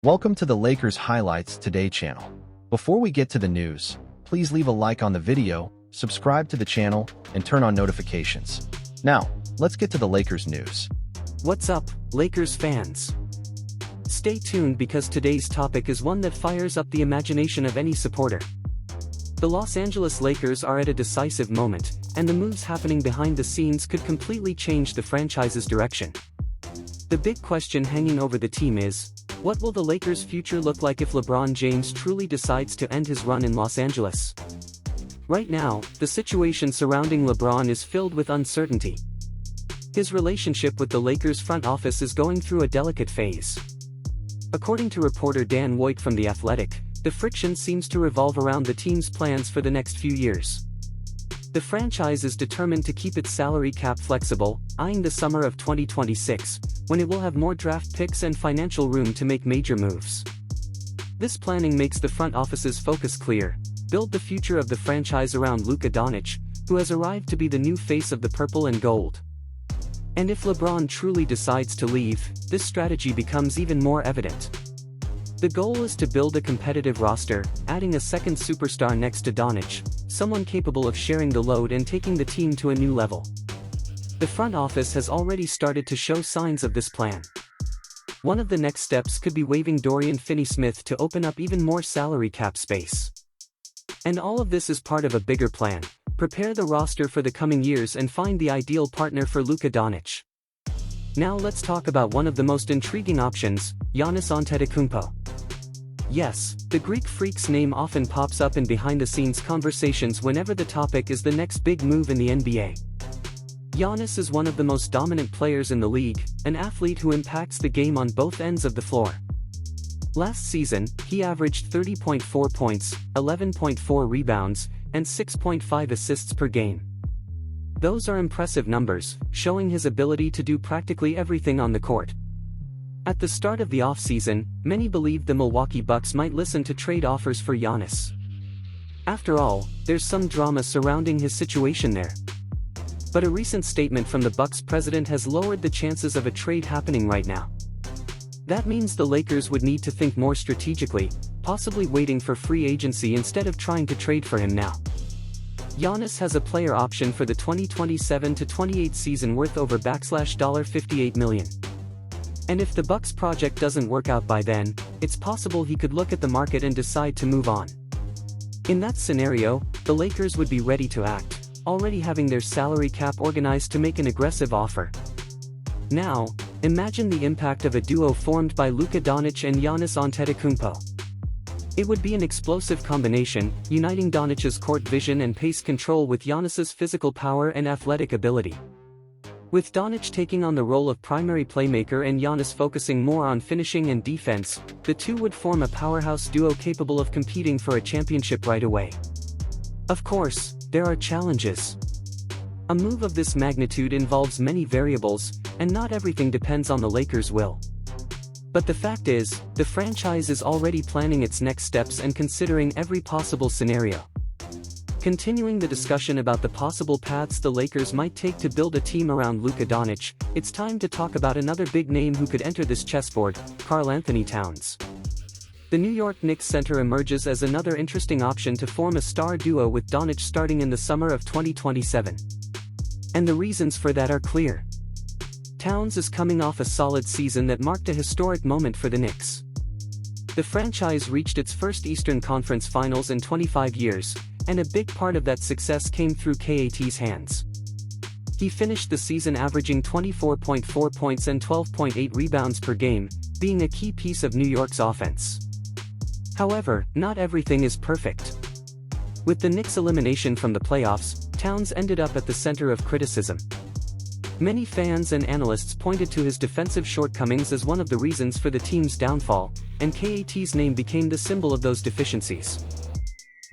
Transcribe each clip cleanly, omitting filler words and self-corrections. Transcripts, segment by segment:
Welcome to the Lakers Highlights Today channel. Before we get to the news, please leave a like on the video, subscribe to the channel, and turn on notifications. Now, let's get to the Lakers news. What's up, Lakers fans? Stay tuned because today's topic is one that fires up the imagination of any supporter. The Los Angeles Lakers are at a decisive moment, and the moves happening behind the scenes could completely change the franchise's direction. The big question hanging over the team is, what will the Lakers' future look like if LeBron James truly decides to end his run in Los Angeles? Right now, the situation surrounding LeBron is filled with uncertainty. His relationship with the Lakers front office is going through a delicate phase. According to reporter Dan Woik from The Athletic, the friction seems to revolve around the team's plans for the next few years. The franchise is determined to keep its salary cap flexible, eyeing the summer of 2026, when it will have more draft picks and financial room to make major moves. This planning makes the front office's focus clear: build the future of the franchise around Luka Doncic, who has arrived to be the new face of the purple and gold. And if LeBron truly decides to leave, this strategy becomes even more evident. The goal is to build a competitive roster, adding a second superstar next to Doncic, someone capable of sharing the load and taking the team to a new level. The front office has already started to show signs of this plan. One of the next steps could be waiving Dorian Finney-Smith to open up even more salary cap space. And all of this is part of a bigger plan: prepare the roster for the coming years and find the ideal partner for Luka Doncic. Now let's talk about one of the most intriguing options, Giannis Antetokounmpo. Yes, the Greek freak's name often pops up in behind-the-scenes conversations whenever the topic is the next big move in the NBA. Giannis is one of the most dominant players in the league, an athlete who impacts the game on both ends of the floor. Last season, he averaged 30.4 points, 11.4 rebounds, and 6.5 assists per game. Those are impressive numbers, showing his ability to do practically everything on the court. At the start of the offseason, many believed the Milwaukee Bucks might listen to trade offers for Giannis. After all, there's some drama surrounding his situation there. But a recent statement from the Bucks president has lowered the chances of a trade happening right now. That means the Lakers would need to think more strategically, possibly waiting for free agency instead of trying to trade for him now. Giannis has a player option for the 2027-28 season worth over $58 million. And if the Bucks project doesn't work out by then, it's possible he could look at the market and decide to move on. In that scenario, the Lakers would be ready to act, already having their salary cap organized to make an aggressive offer. Now, imagine the impact of a duo formed by Luka Doncic and Giannis Antetokounmpo. It would be an explosive combination, uniting Doncic's court vision and pace control with Giannis's physical power and athletic ability. With Doncic taking on the role of primary playmaker and Giannis focusing more on finishing and defense, the two would form a powerhouse duo capable of competing for a championship right away. Of course, there are challenges. A move of this magnitude involves many variables, and not everything depends on the Lakers' will. But the fact is, the franchise is already planning its next steps and considering every possible scenario. Continuing the discussion about the possible paths the Lakers might take to build a team around Luka Doncic, it's time to talk about another big name who could enter this chessboard: Karl-Anthony Towns. The New York Knicks center emerges as another interesting option to form a star duo with Doncic starting in the summer of 2027. And the reasons for that are clear. Towns is coming off a solid season that marked a historic moment for the Knicks. The franchise reached its first Eastern Conference Finals in 25 years, and a big part of that success came through KAT's hands. He finished the season averaging 24.4 points and 12.8 rebounds per game, being a key piece of New York's offense. However, not everything is perfect. With the Knicks' elimination from the playoffs, Towns ended up at the center of criticism. Many fans and analysts pointed to his defensive shortcomings as one of the reasons for the team's downfall, and KAT's name became the symbol of those deficiencies.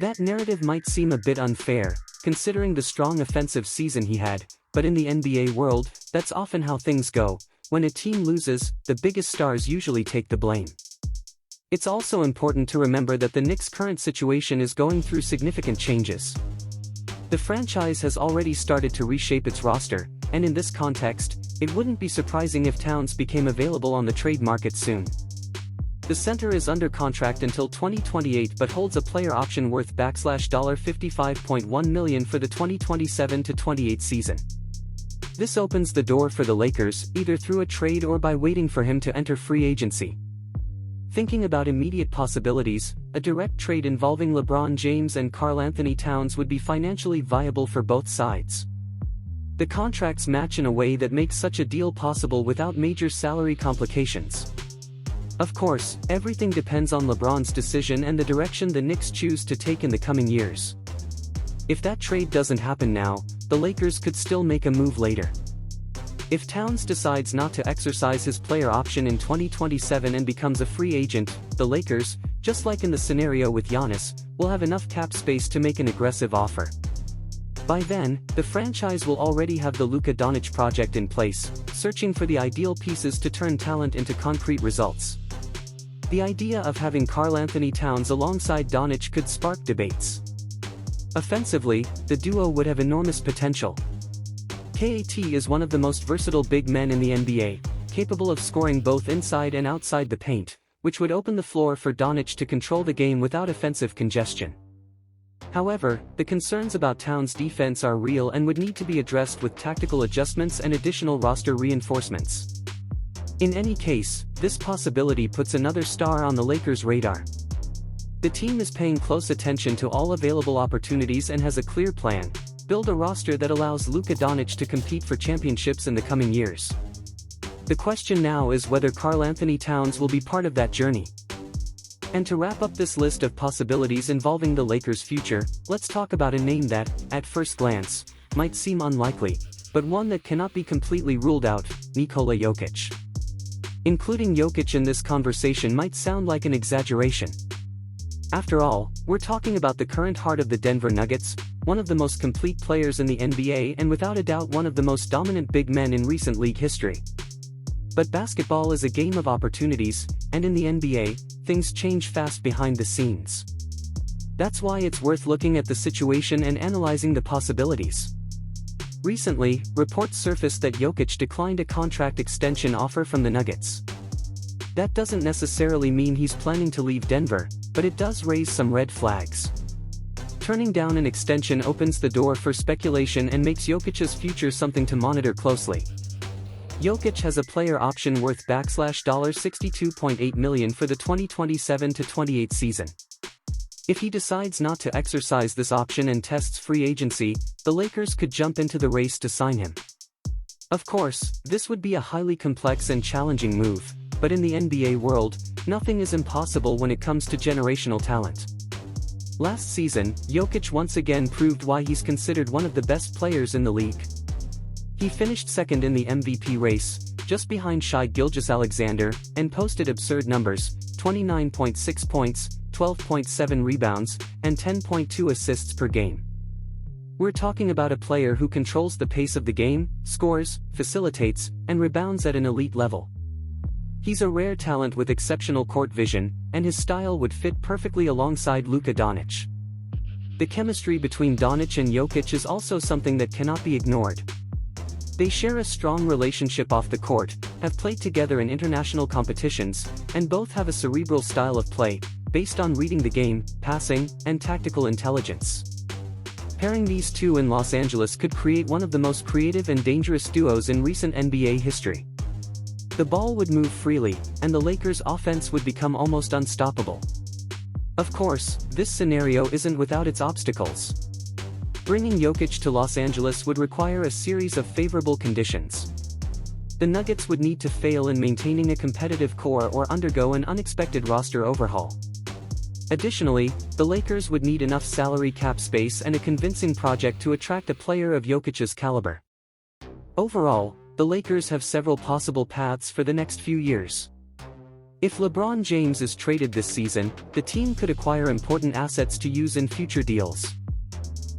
That narrative might seem a bit unfair, considering the strong offensive season he had, but in the NBA world, that's often how things go. When a team loses, the biggest stars usually take the blame. It's also important to remember that the Knicks' current situation is going through significant changes. The franchise has already started to reshape its roster, and in this context, it wouldn't be surprising if Towns became available on the trade market soon. The center is under contract until 2028 but holds a player option worth $55.1 million for the 2027-28 season. This opens the door for the Lakers, either through a trade or by waiting for him to enter free agency. Thinking about immediate possibilities, a direct trade involving LeBron James and Karl-Anthony Towns would be financially viable for both sides. The contracts match in a way that makes such a deal possible without major salary complications. Of course, everything depends on LeBron's decision and the direction the Knicks choose to take in the coming years. If that trade doesn't happen now, the Lakers could still make a move later. If Towns decides not to exercise his player option in 2027 and becomes a free agent, the Lakers, just like in the scenario with Giannis, will have enough cap space to make an aggressive offer. By then, the franchise will already have the Luka Doncic project in place, searching for the ideal pieces to turn talent into concrete results. The idea of having Karl-Anthony Towns alongside Doncic could spark debates. Offensively, the duo would have enormous potential. KAT is one of the most versatile big men in the NBA, capable of scoring both inside and outside the paint, which would open the floor for Doncic to control the game without offensive congestion. However, the concerns about Towns' defense are real and would need to be addressed with tactical adjustments and additional roster reinforcements. In any case, this possibility puts another star on the Lakers' radar. The team is paying close attention to all available opportunities and has a clear plan: build a roster that allows Luka Doncic to compete for championships in the coming years. The question now is whether Karl-Anthony Towns will be part of that journey. And to wrap up this list of possibilities involving the Lakers' future, let's talk about a name that, at first glance, might seem unlikely, but one that cannot be completely ruled out: Nikola Jokic. Including Jokic in this conversation might sound like an exaggeration. After all, we're talking about the current heart of the Denver Nuggets, one of the most complete players in the NBA and without a doubt one of the most dominant big men in recent league history. But basketball is a game of opportunities, and in the NBA, things change fast behind the scenes. That's why it's worth looking at the situation and analyzing the possibilities. Recently, reports surfaced that Jokic declined a contract extension offer from the Nuggets. That doesn't necessarily mean he's planning to leave Denver, but it does raise some red flags. Turning down an extension opens the door for speculation and makes Jokic's future something to monitor closely. Jokic has a player option worth $62.8 million for the 2027-28 season. If he decides not to exercise this option and tests free agency, the Lakers could jump into the race to sign him. Of course, this would be a highly complex and challenging move, but in the NBA world, nothing is impossible when it comes to generational talent. Last season, Jokic once again proved why he's considered one of the best players in the league. He finished second in the MVP race, just behind Shai Gilgeous-Alexander, and posted absurd numbers: 29.6 points, 12.7 rebounds, and 10.2 assists per game. We're talking about a player who controls the pace of the game, scores, facilitates, and rebounds at an elite level. He's a rare talent with exceptional court vision, and his style would fit perfectly alongside Luka Doncic. The chemistry between Doncic and Jokic is also something that cannot be ignored. They share a strong relationship off the court, have played together in international competitions, and both have a cerebral style of play, based on reading the game, passing, and tactical intelligence. Pairing these two in Los Angeles could create one of the most creative and dangerous duos in recent NBA history. The ball would move freely, and the Lakers' offense would become almost unstoppable. Of course, this scenario isn't without its obstacles. Bringing Jokic to Los Angeles would require a series of favorable conditions. The Nuggets would need to fail in maintaining a competitive core or undergo an unexpected roster overhaul. Additionally, the Lakers would need enough salary cap space and a convincing project to attract a player of Jokic's caliber. Overall, the Lakers have several possible paths for the next few years. If LeBron James is traded this season, the team could acquire important assets to use in future deals.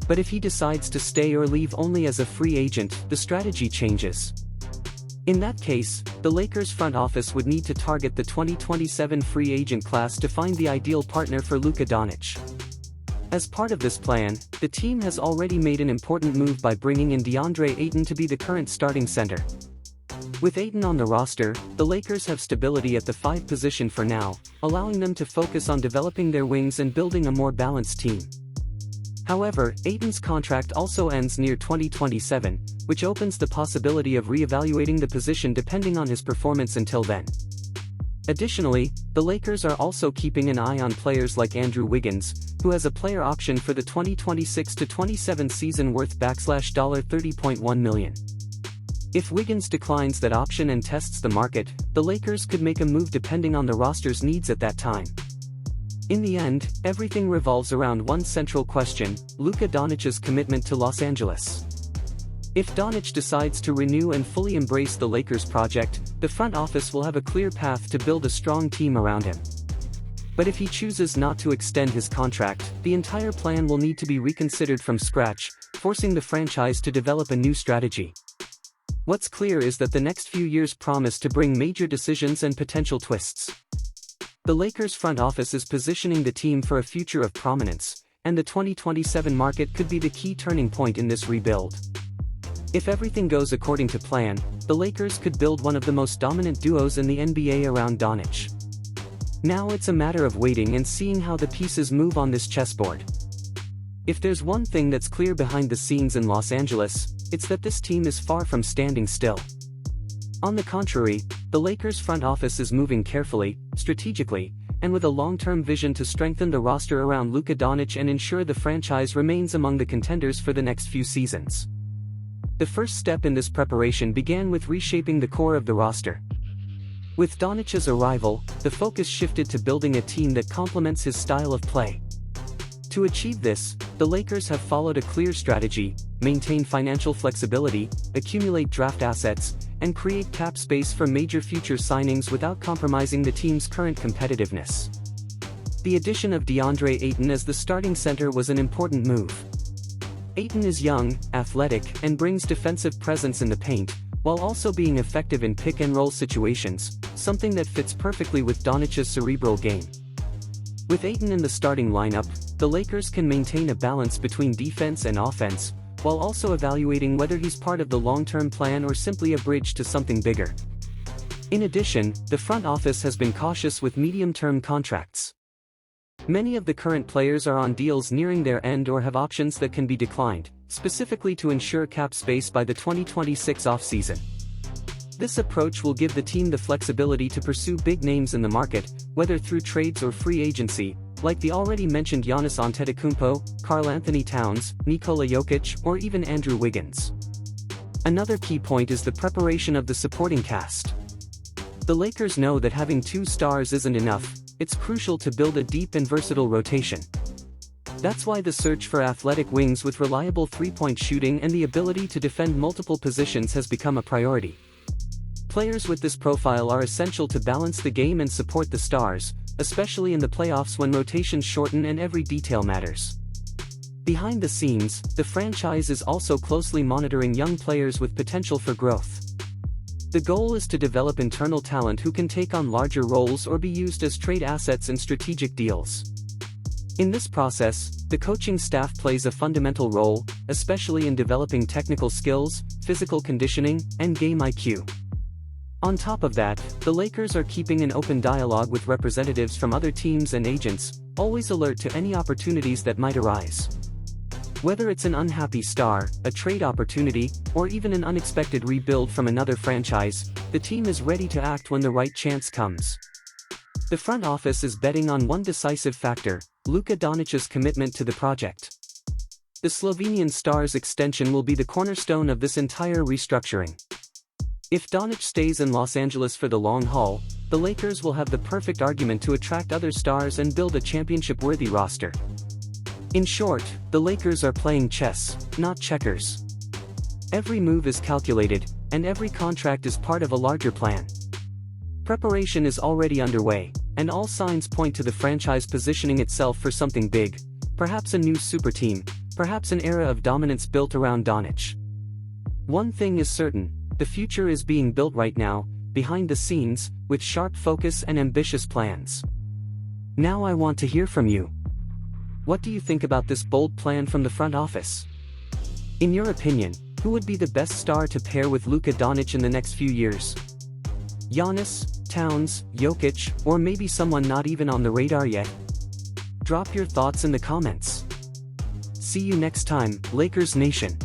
But if he decides to stay or leave only as a free agent, the strategy changes. In that case, the Lakers front office would need to target the 2027 free agent class to find the ideal partner for Luka Doncic. As part of this plan, the team has already made an important move by bringing in DeAndre Ayton to be the current starting center. With Ayton on the roster, the Lakers have stability at the 5 position for now, allowing them to focus on developing their wings and building a more balanced team. However, Ayton's contract also ends near 2027, which opens the possibility of re-evaluating the position depending on his performance until then. Additionally, the Lakers are also keeping an eye on players like Andrew Wiggins, who has a player option for the 2026-27 season worth $30.1 million. If Wiggins declines that option and tests the market, the Lakers could make a move depending on the roster's needs at that time. In the end, everything revolves around one central question: Luka Doncic's commitment to Los Angeles. If Doncic decides to renew and fully embrace the Lakers project, the front office will have a clear path to build a strong team around him. But if he chooses not to extend his contract, the entire plan will need to be reconsidered from scratch, forcing the franchise to develop a new strategy. What's clear is that the next few years promise to bring major decisions and potential twists. The Lakers front office is positioning the team for a future of prominence, and the 2027 market could be the key turning point in this rebuild. If everything goes according to plan, the Lakers could build one of the most dominant duos in the NBA around Doncic. Now it's a matter of waiting and seeing how the pieces move on this chessboard. If there's one thing that's clear behind the scenes in Los Angeles, it's that this team is far from standing still. On the contrary, the Lakers front office is moving carefully, strategically, and with a long-term vision to strengthen the roster around Luka Doncic and ensure the franchise remains among the contenders for the next few seasons. The first step in this preparation began with reshaping the core of the roster. With Doncic's arrival, the focus shifted to building a team that complements his style of play. To achieve this, the Lakers have followed a clear strategy: maintain financial flexibility, accumulate draft assets, and create cap space for major future signings without compromising the team's current competitiveness. The addition of DeAndre Ayton as the starting center was an important move. Ayton is young, athletic, and brings defensive presence in the paint, while also being effective in pick-and-roll situations, something that fits perfectly with Doncic's cerebral game. With Ayton in the starting lineup, the Lakers can maintain a balance between defense and offense, while also evaluating whether he's part of the long-term plan or simply a bridge to something bigger. In addition, the front office has been cautious with medium-term contracts. Many of the current players are on deals nearing their end or have options that can be declined, specifically to ensure cap space by the 2026 offseason. This approach will give the team the flexibility to pursue big names in the market, whether through trades or free agency, like the already mentioned Giannis Antetokounmpo, Karl-Anthony Towns, Nikola Jokic, or even Andrew Wiggins. Another key point is the preparation of the supporting cast. The Lakers know that having 2 stars isn't enough; it's crucial to build a deep and versatile rotation. That's why the search for athletic wings with reliable three-point shooting and the ability to defend multiple positions has become a priority. Players with this profile are essential to balance the game and support the stars, especially in the playoffs when rotations shorten and every detail matters. Behind the scenes, the franchise is also closely monitoring young players with potential for growth. The goal is to develop internal talent who can take on larger roles or be used as trade assets in strategic deals. In this process, the coaching staff plays a fundamental role, especially in developing technical skills, physical conditioning, and game IQ. On top of that, the Lakers are keeping an open dialogue with representatives from other teams and agents, always alert to any opportunities that might arise. Whether it's an unhappy star, a trade opportunity, or even an unexpected rebuild from another franchise, the team is ready to act when the right chance comes. The front office is betting on one decisive factor: Luka Doncic's commitment to the project. The Slovenian star's extension will be the cornerstone of this entire restructuring. If Doncic stays in Los Angeles for the long haul, the Lakers will have the perfect argument to attract other stars and build a championship-worthy roster. In short, the Lakers are playing chess, not checkers. Every move is calculated, and every contract is part of a larger plan. Preparation is already underway, and all signs point to the franchise positioning itself for something big, perhaps a new super team, perhaps an era of dominance built around Doncic. One thing is certain: the future is being built right now, behind the scenes, with sharp focus and ambitious plans. Now I want to hear from you. What do you think about this bold plan from the front office? In your opinion, Who would be the best star to pair with Luka Doncic in the next few years? Giannis, Towns, Jokic, or maybe someone not even on the radar yet? Drop your thoughts in the comments. See you next time, Lakers Nation.